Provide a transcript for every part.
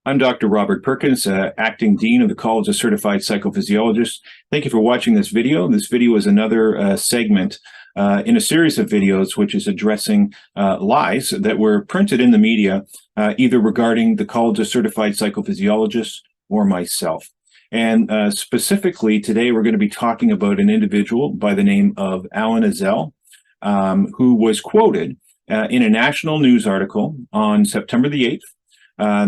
I'm Dr. Robert Perkins, Acting Dean of the College of Certified Psychophysiologists. Thank you for watching this video. This video is another segment in a series of videos which is addressing lies that were printed in the media, either regarding the College of Certified Psychophysiologists or myself. And specifically today, we're going to be talking about an individual by the name of Alan Ezell, who was quoted in a national news article on September the 8th.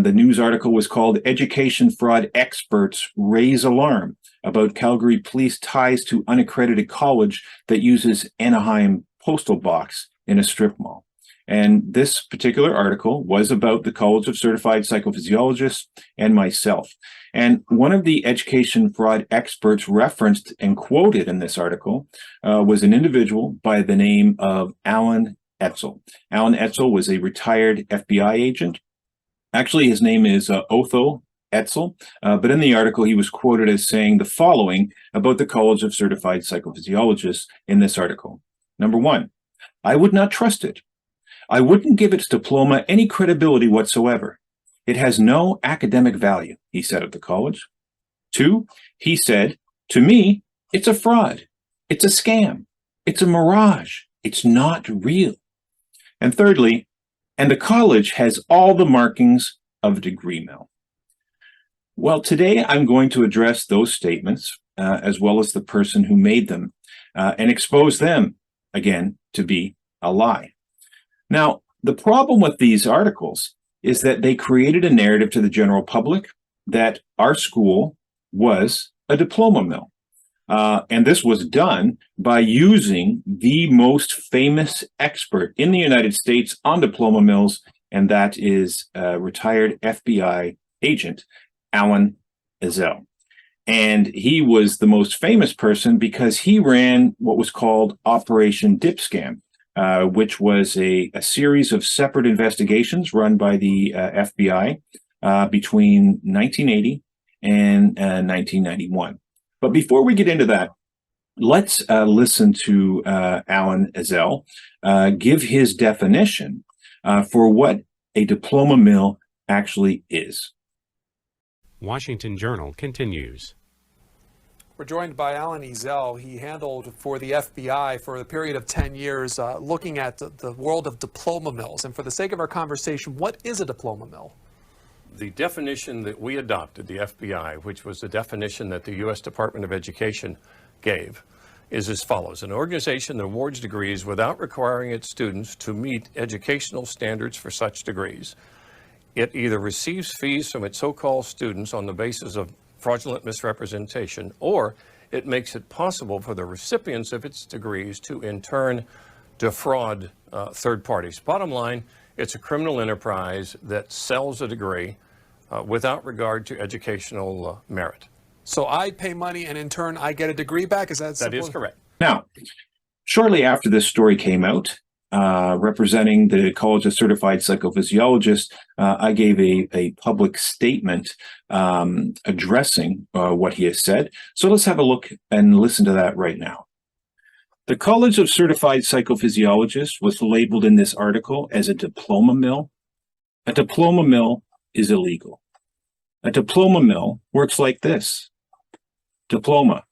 The news article was called "Education Fraud Experts Raise Alarm About Calgary Police Ties to Unaccredited College That Uses Anaheim Postal Box in a Strip Mall." And this particular article was about the College of Certified Psychophysiologists and myself. And one of the education fraud experts referenced and quoted in this article was an individual by the name of Alan Ezell. Alan Ezell was a retired FBI agent. Actually, his name is Otho Ezell, but in the article, he was quoted as saying the following about the College of Certified Psychophysiologists in this article. Number one, I would not trust it. I wouldn't give its diploma any credibility whatsoever. It has no academic value, he said of the college. Two, he said, to me, it's a fraud. It's a scam. It's a mirage. It's not real. And thirdly, and the college has all the markings of a degree mill. Well, today I'm going to address those statements as well as the person who made them and expose them, again, to be a lie. Now, the problem with these articles is that they created a narrative to the general public that our school was a diploma mill. And this was done by using the most famous expert in the United States on diploma mills, and that is retired FBI agent Alan Ezell. And he was the most famous person because he ran what was called Operation Dip Scam, which was a series of separate investigations run by the FBI between 1980 and 1991. But before we get into that, let's listen to Alan Ezell give his definition for what a diploma mill actually is. Washington Journal continues. We're joined by Alan Ezell. He handled for the FBI for a period of 10 years, looking at the world of diploma mills. And for the sake of our conversation, what is a diploma mill? The definition that we adopted, the FBI, which was the definition that the U.S. Department of Education gave, is as follows. An organization that awards degrees without requiring its students to meet educational standards for such degrees. It either receives fees from its so-called students on the basis of fraudulent misrepresentation, or it makes it possible for the recipients of its degrees to in turn defraud third parties. Bottom line, it's a criminal enterprise that sells a degree without regard to educational merit. So I pay money and in turn I get a degree back? Is that simple? That is correct. Now, shortly after this story came out, representing the College of Certified Psychophysiologists, I gave a public statement addressing what he has said. So let's have a look and listen to that right now. The College of Certified Psychophysiologists was labeled in this article as a diploma mill. A diploma mill is illegal. A diploma mill works like this. Diploma,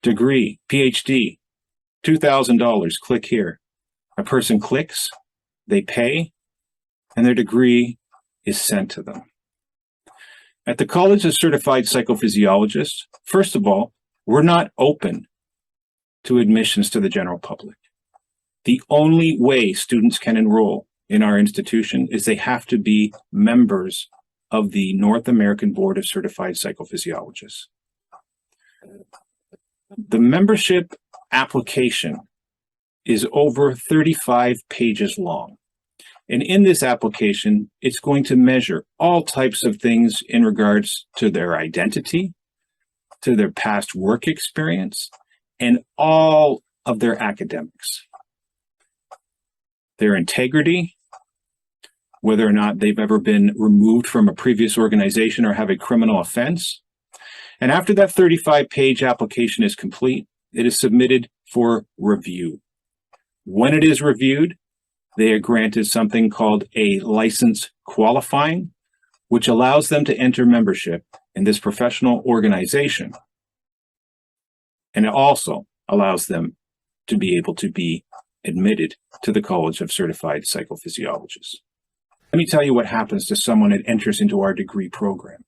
degree, PhD, $2,000, click here. A person clicks, they pay, and their degree is sent to them. At the College of Certified Psychophysiologists, first of all, we're not open to admissions to the general public. The only way students can enroll in our institution is they have to be members of the North American Board of Certified Psychophysiologists. The membership application is over 35 pages long. And in this application, it's going to measure all types of things in regards to their identity, to their past work experience, and all of their academics. Their integrity, whether or not they've ever been removed from a previous organization or have a criminal offense. And after that 35-page application is complete, it is submitted for review. When it is reviewed, they are granted something called a license qualifying, which allows them to enter membership in this professional organization. And it also allows them to be able to be admitted to the College of Certified Psychophysiologists. Let me tell you what happens to someone that enters into our degree program.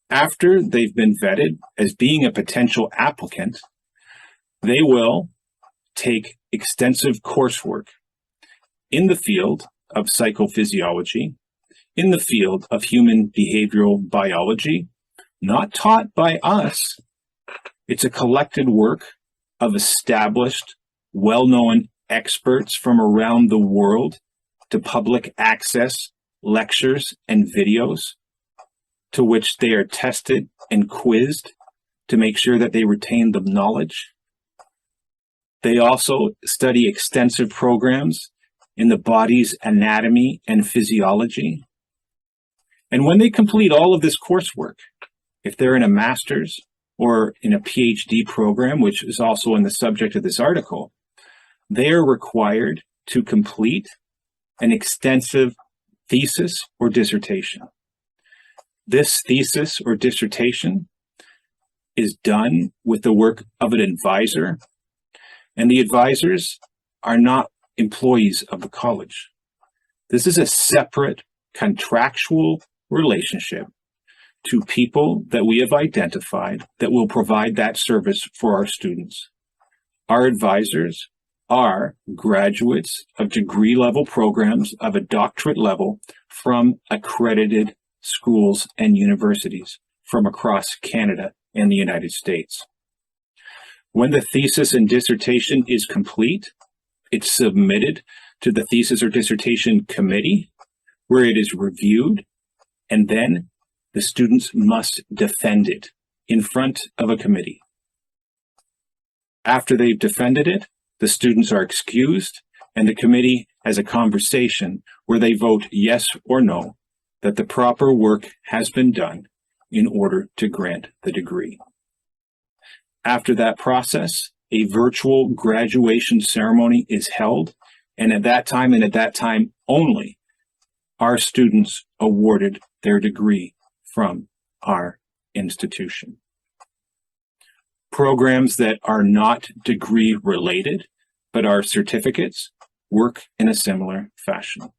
After they've been vetted as being a potential applicant, they will take extensive coursework in the field of psychophysiology, in the field of human behavioral biology, not taught by us. It's a collected work of established, well-known experts from around the world to public access lectures and videos to which they are tested and quizzed to make sure that they retain the knowledge. They also study extensive programs in the body's anatomy and physiology. And when they complete all of this coursework, if they're in a master's or in a PhD program, which is also in the subject of this article, they are required to complete an extensive thesis or dissertation. This thesis or dissertation is done with the work of an advisor, and the advisors are not employees of the college. This is a separate contractual relationship to people that we have identified that will provide that service for our students. Our advisors are graduates of degree level programs of a doctorate level from accredited schools and universities from across Canada and the United States. When the thesis and dissertation is complete, it's submitted to the thesis or dissertation committee where it is reviewed, and then the students must defend it in front of a committee. After they've defended it, the students are excused, and the committee has a conversation where they vote yes or no that the proper work has been done in order to grant the degree. After that process, a virtual graduation ceremony is held, and at that time and at that time only, our students awarded their degree from our institution. Programs that are not degree related, but are certificates, work in a similar fashion.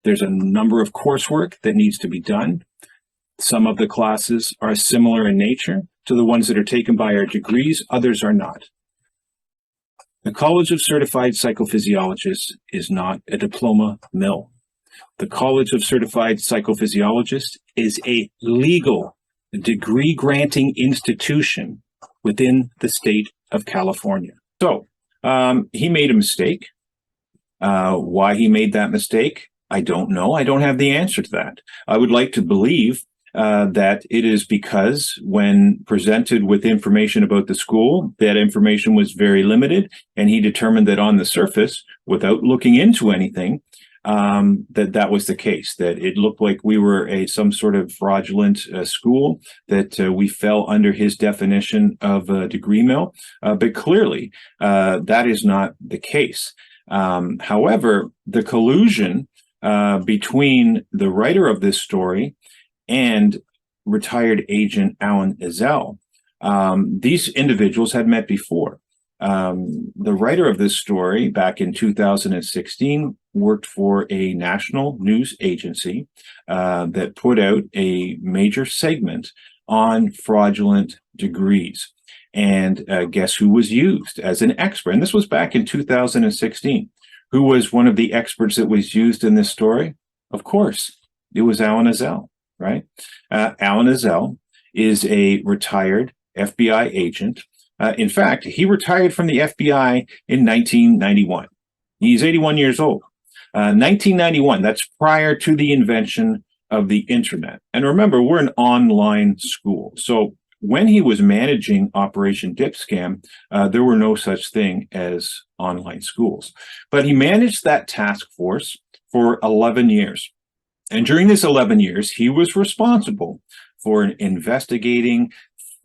There's a number of coursework that needs to be done. Some of the classes are similar in nature to the ones that are taken by our degrees, others are not. The College of Certified Psychophysiologists is not a diploma mill. The College of Certified Psychophysiologists is a legal degree-granting institution within the state of California. So, he made a mistake. Why he made that mistake, I don't know. I don't have the answer to that. I would like to believe that it is because when presented with information about the school, that information was very limited, and he determined that on the surface, without looking into anything, that was the case, that it looked like we were some sort of fraudulent school, that we fell under his definition of a degree mill. But clearly, that is not the case. However, the collusion between the writer of this story and retired agent Alan Ezell, these individuals had met before. The writer of this story back in 2016 worked for a national news agency that put out a major segment on fraudulent degrees. And guess who was used as an expert? And this was back in 2016. Who was one of the experts that was used in this story? Of course, it was Alan Ezell, right? Alan Ezell is a retired FBI agent. In fact, he retired from the FBI in 1991. He's 81 years old. 1991, that's prior to the invention of the internet. And remember, we're an online school. So when he was managing Operation Dipscam, there were no such thing as online schools. But he managed that task force for 11 years. And during this 11 years, he was responsible for investigating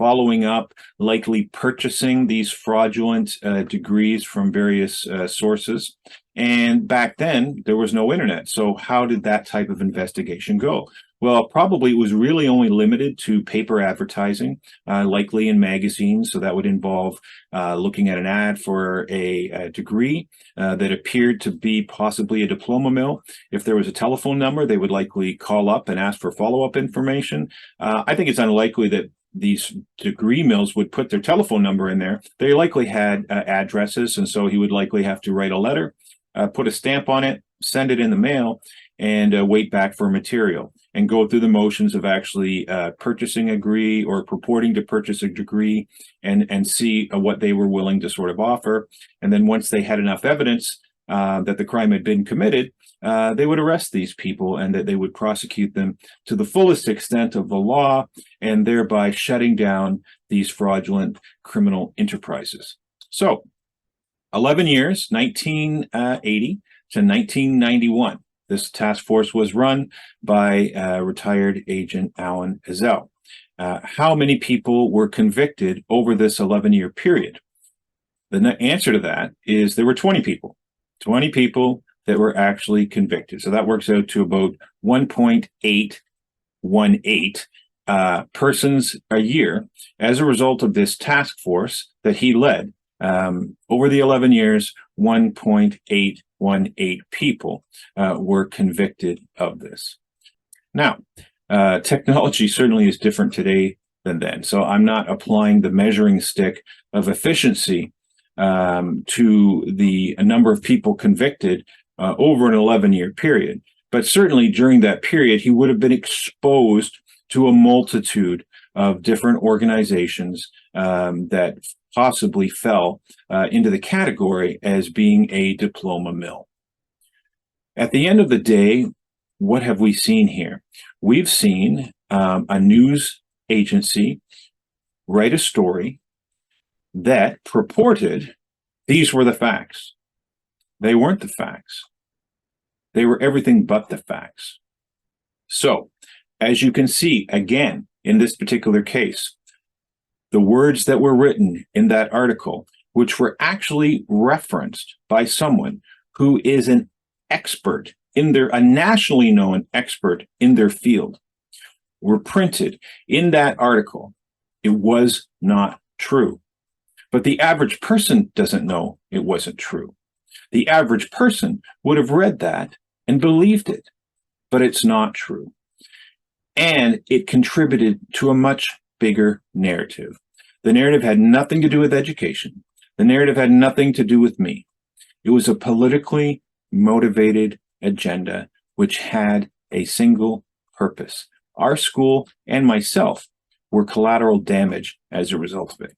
following up, likely purchasing these fraudulent degrees from various sources. And back then, there was no internet. So how did that type of investigation go? Well, probably it was really only limited to paper advertising, likely in magazines. So that would involve looking at an ad for a degree that appeared to be possibly a diploma mill. If there was a telephone number, they would likely call up and ask for follow-up information. I think it's unlikely that these degree mills would put their telephone number in there. They likely had addresses, and so he would likely have to write a letter, put a stamp on it, send it in the mail, and wait back for material, and go through the motions of actually purchasing a degree or purporting to purchase a degree, and see what they were willing to sort of offer. And then once they had enough evidence that the crime had been committed, they would arrest these people, and that they would prosecute them to the fullest extent of the law, and thereby shutting down these fraudulent criminal enterprises. So 11 years, 1980 to 1991. This task force was run by retired Agent Alan Ezell. How many people were convicted over this 11-year period? The answer to that is there were 20 people. 20 people that were actually convicted. So that works out to about 1.818 persons a year as a result of this task force that he led. Over the 11 years, 1.818 people were convicted of this. Now, technology certainly is different today than then. So I'm not applying the measuring stick of efficiency to the number of people convicted over an 11-year period. But certainly during that period, he would have been exposed to a multitude of different organizations that possibly fell into the category as being a diploma mill. At the end of the day, what have we seen here? We've seen a news agency write a story that purported these were the facts. They weren't the facts. They were everything but the facts. So, as you can see, again, in this particular case, the words that were written in that article, which were actually referenced by someone who is an expert in a nationally known expert in their field, were printed in that article. It was not true. But the average person doesn't know it wasn't true. The average person would have read that and believed it, but it's not true. And it contributed to a much bigger narrative. The narrative had nothing to do with education. The narrative had nothing to do with me. It was a politically motivated agenda which had a single purpose. Our school and myself were collateral damage as a result of it.